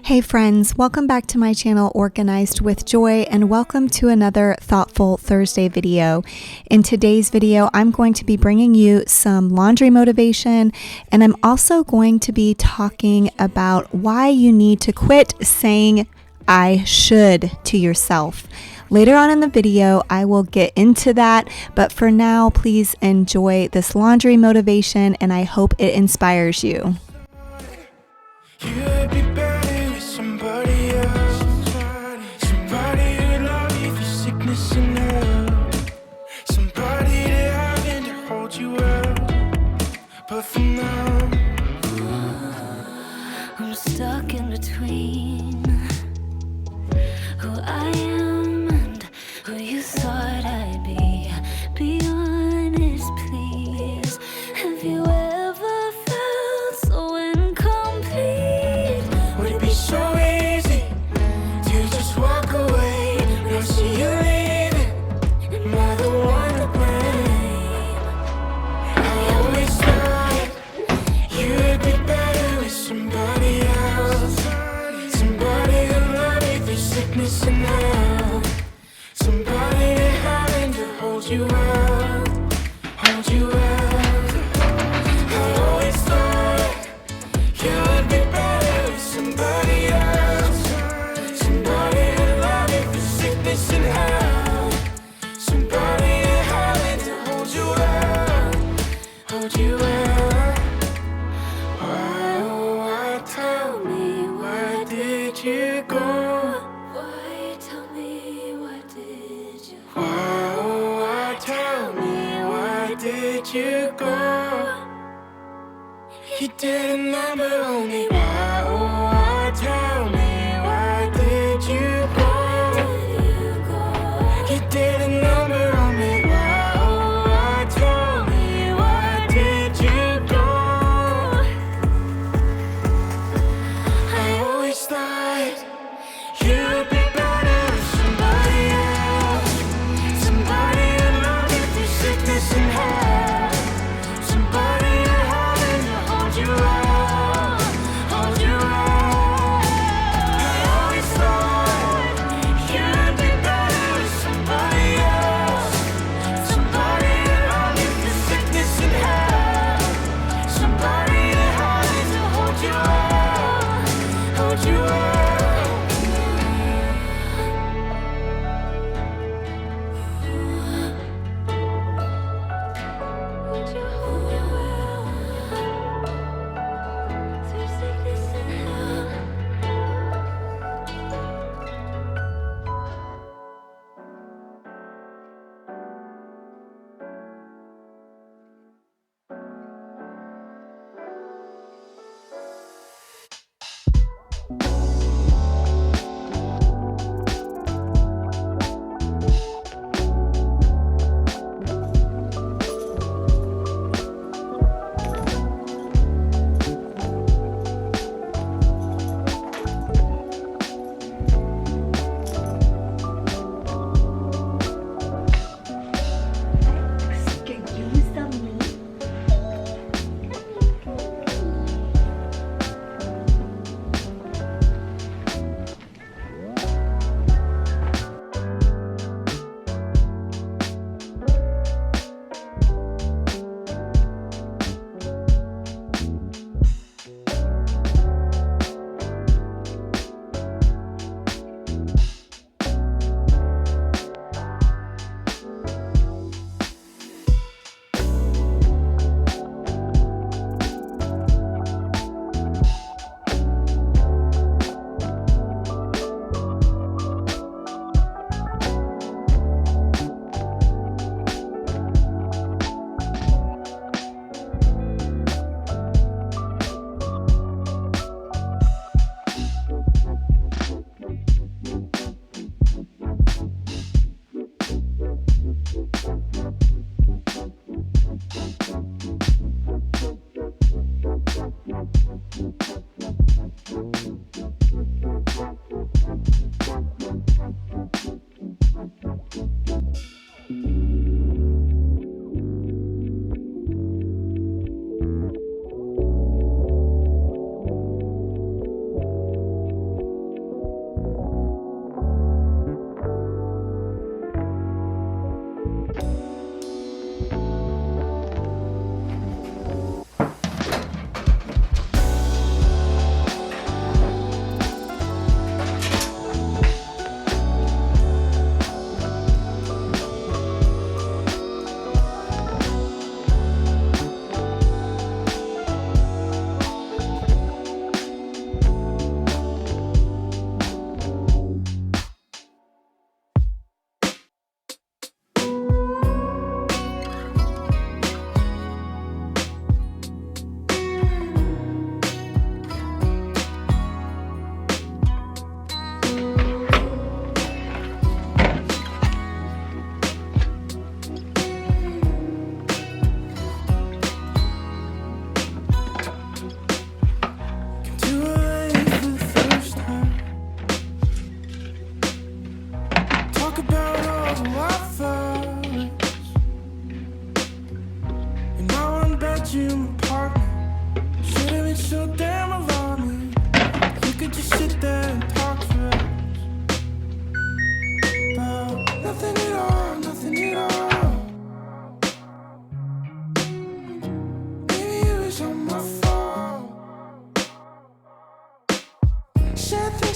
Hey friends, welcome back to my channel Organized with Joy, and welcome to another Thoughtful Thursday video. In today's video, I'm going to be bringing you some laundry motivation, and I'm also going to be talking about why you need to quit saying I should to yourself. Later on in the video, I will get into that, but for now, please enjoy this laundry motivation, and I hope it inspires you. You'd be better with somebody else. Somebody who'd love you through sickness and health. Somebody to have and to hold you well. But for now, I'm stuck in between who I am and who you thought I'd be. Be honest, please. Have you ever felt so incomplete? would it be so easy to just walk away when I see you leaving? Am I the one to blame? I always thought you'd be better with somebody else. Somebody who love you through sickness and health. Somebody to have and to hold you well. Hold you well. I always thought you'd be better with somebody else. Somebody to love you through sickness and health. Somebody to have and to hold you well. Hold you well. Why, oh, why tell me, why did you go? Why tell me, why did you? Why, oh, why tell me, why did you go? You did a number on me. Why, oh, why tell me, why did you go? You did a number on me. Why, oh, why tell me, why did you go? I always thought you'd be better with somebody else. Somebody who loved you through sickness and health. Somebody to have and to hold you well. Hold you well.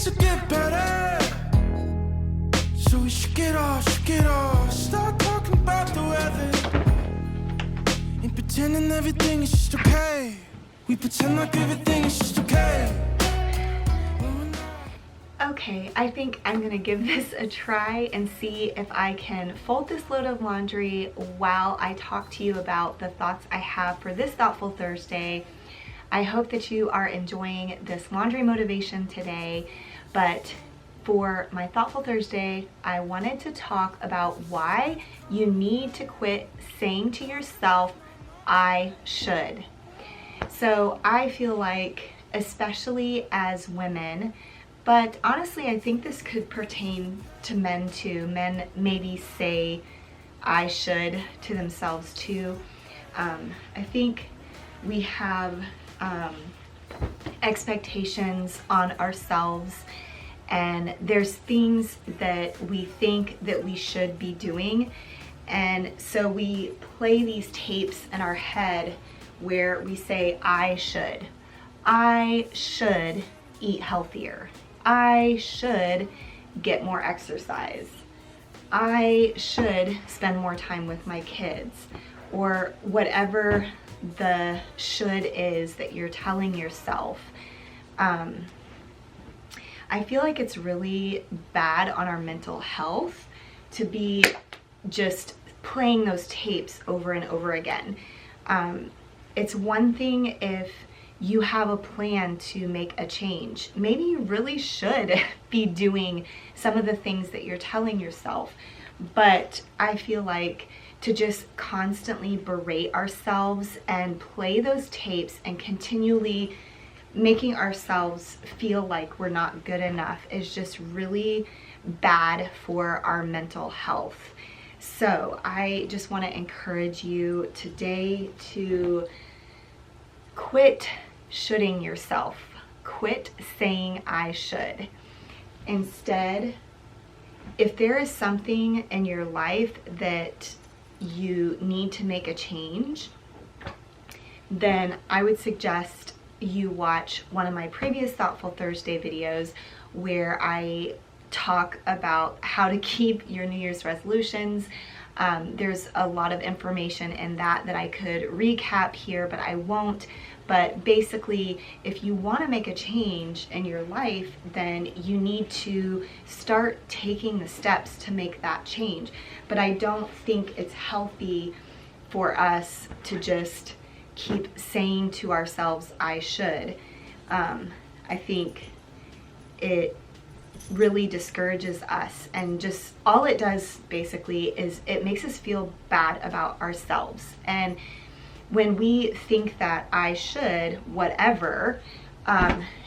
things will get better. So we should get off, start talking about the weather. Ain't pretending everything is just okay. We pretend like everything is just okay. Okay, I think I'm gonna give this a try and see if I can fold this load of laundry while I talk to you about the thoughts I have for this Thoughtful Thursday. I hope that you are enjoying this laundry motivation today, but for my Thoughtful Thursday, I wanted to talk about why you need to quit saying to yourself, I should. So I feel like, especially as women, but honestly, I think this could pertain to men too. Men maybe say I should to themselves too. I think we have expectations on ourselves, and there's things that we think that we should be doing, and so we play these tapes in our head where we say I should eat healthier, I should get more exercise, I should spend more time with my kids, or whatever the should is that you're telling yourself. I feel like it's really bad on our mental health to be just playing those tapes over and over again. It's one thing if you have a plan to make a change. Maybe you really should be doing some of the things that you're telling yourself, but I feel like to just constantly berate ourselves and play those tapes and continually making ourselves feel like we're not good enough is just really bad for our mental health. So I just want to encourage you today to quit shoulding yourself. Quit saying I should. Instead, if there is something in your life that you need to make a change, then I would suggest you watch one of my previous Thoughtful Thursday videos where I talk about how to keep your New Year's resolutions. There's a lot of information in that I could recap here, but I won't. But basically, if you want to make a change in your life, then you need to start taking the steps to make that change. But I don't think it's healthy for us to just keep saying to ourselves, I should. I think it really discourages us, and just all it does basically is it makes us feel bad about ourselves. And when we think that I should, whatever,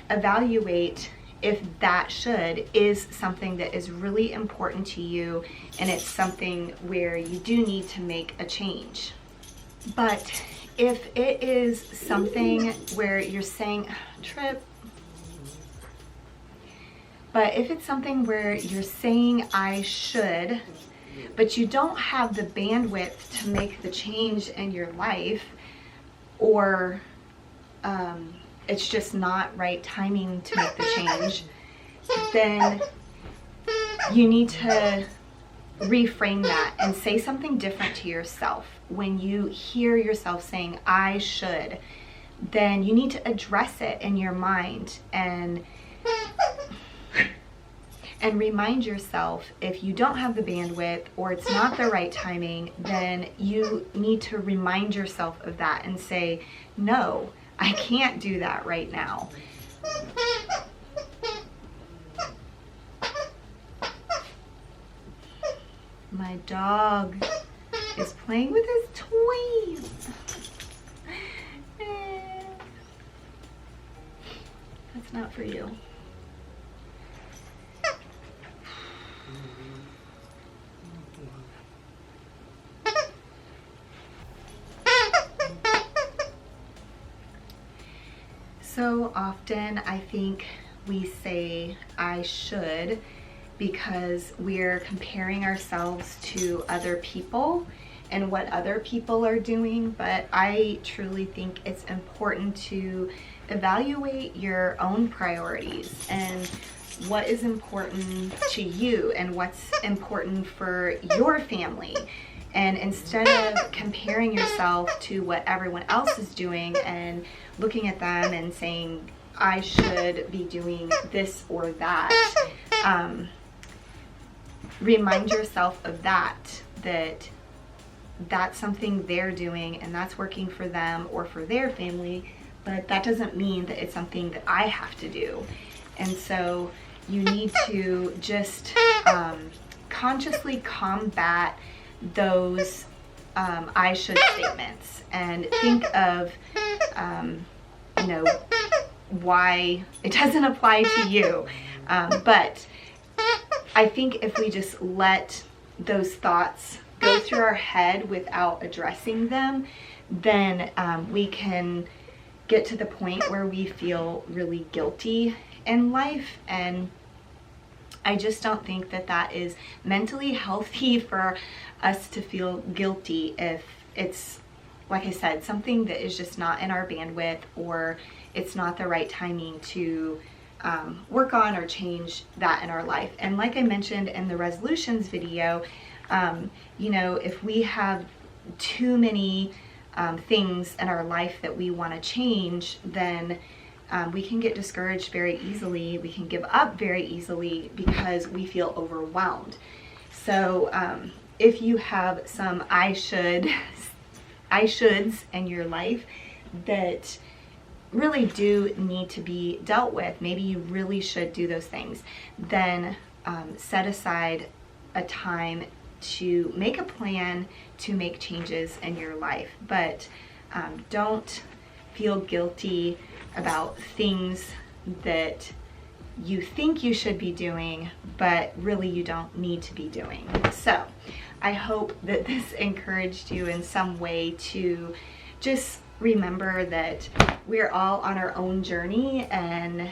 evaluate if that should is something that is really important to you, and it's something where you do need to make a change. But if it is something where you're saying, Trip, but if it's something where you're saying I should, but you don't have the bandwidth to make the change in your life, or it's just not right timing to make the change, then you need to reframe that and say something different to yourself. When you hear yourself saying I should, then you need to address it in your mind and remind yourself, if you don't have the bandwidth or it's not the right timing, then you need to remind yourself of that and say, no, I can't do that right now. My dog is playing with his toys. That's not for you. So often I think we say I should because we're comparing ourselves to other people and what other people are doing, but I truly think it's important to evaluate your own priorities and what is important to you and what's important for your family. And instead of comparing yourself to what everyone else is doing and looking at them and saying, I should be doing this or that, remind yourself of that that's something they're doing and that's working for them or for their family, but that doesn't mean that it's something that I have to do. And so you need to just consciously combat those I should statements and think of, why it doesn't apply to you. But I think if we just let those thoughts go through our head without addressing them, then we can get to the point where we feel really guilty in life. And I just don't think that that is mentally healthy for us to feel guilty if it's, like I said, something that is just not in our bandwidth, or it's not the right timing to work on or change that in our life. And like I mentioned in the resolutions video, if we have too many things in our life that we want to change, then we can get discouraged very easily. We can give up very easily because we feel overwhelmed. So if you have some I shoulds in your life that really do need to be dealt with, maybe you really should do those things, then set aside a time to make a plan to make changes in your life. But don't feel guilty about things that you think you should be doing, but really you don't need to be doing. So I hope that this encouraged you in some way to just remember that we're all on our own journey, and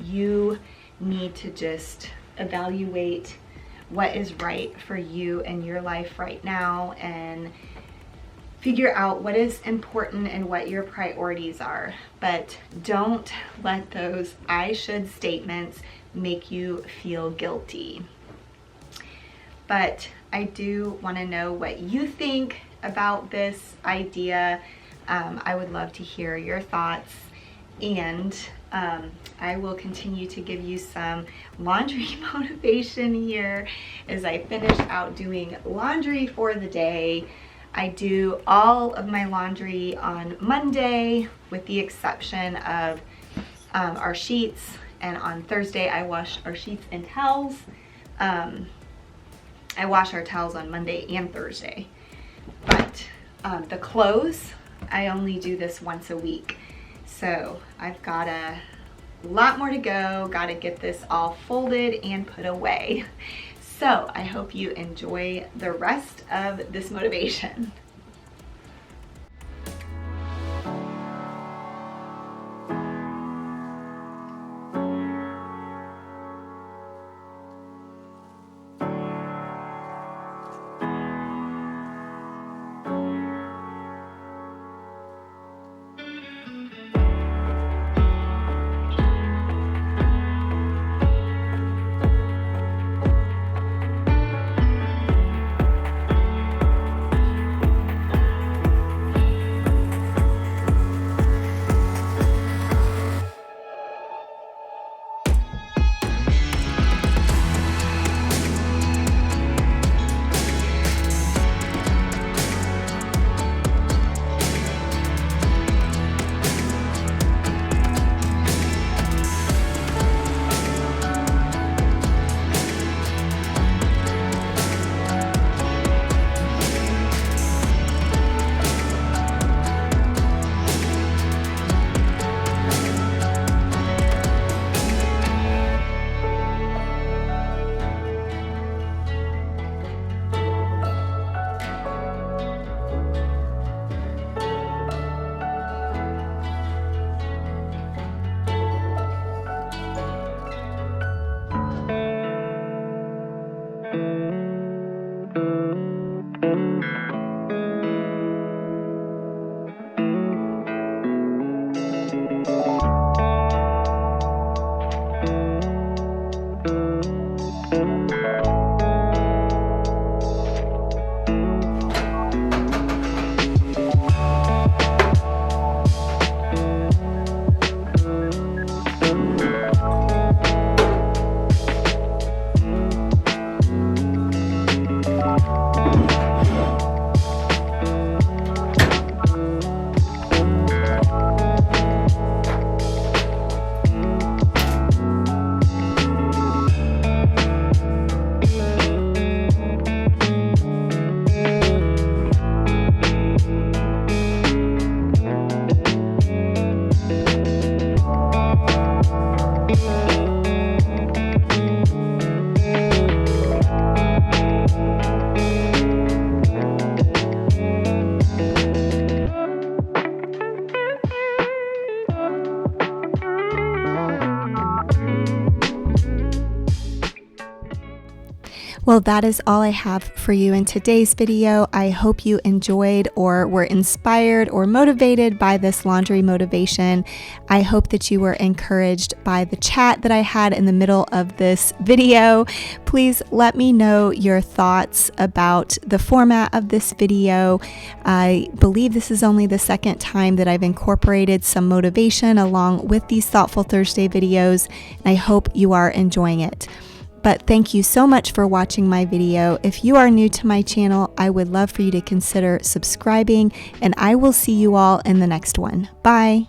you need to just evaluate what is right for you in your life right now and figure out what is important and what your priorities are. But don't let those I should statements make you feel guilty. But I do want to know what you think about this idea. I would love to hear your thoughts, and I will continue to give you some laundry motivation here as I finish out doing laundry for the day. I do all of my laundry on Monday with the exception of our sheets, and on Thursday I wash our sheets and towels. I wash our towels on Monday and Thursday, but the clothes, I only do this once a week. So I've got a lot more to go, got to get this all folded and put away. So I hope you enjoy the rest of this motivation. Well, that is all I have for you in today's video. I hope you enjoyed or were inspired or motivated by this laundry motivation. I hope that you were encouraged by the chat that I had in the middle of this video. Please let me know your thoughts about the format of this video. I believe this is only the second time that I've incorporated some motivation along with these Thoughtful Thursday videos, and I hope you are enjoying it. But thank you so much for watching my video. If you are new to my channel, I would love for you to consider subscribing, and I will see you all in the next one. Bye.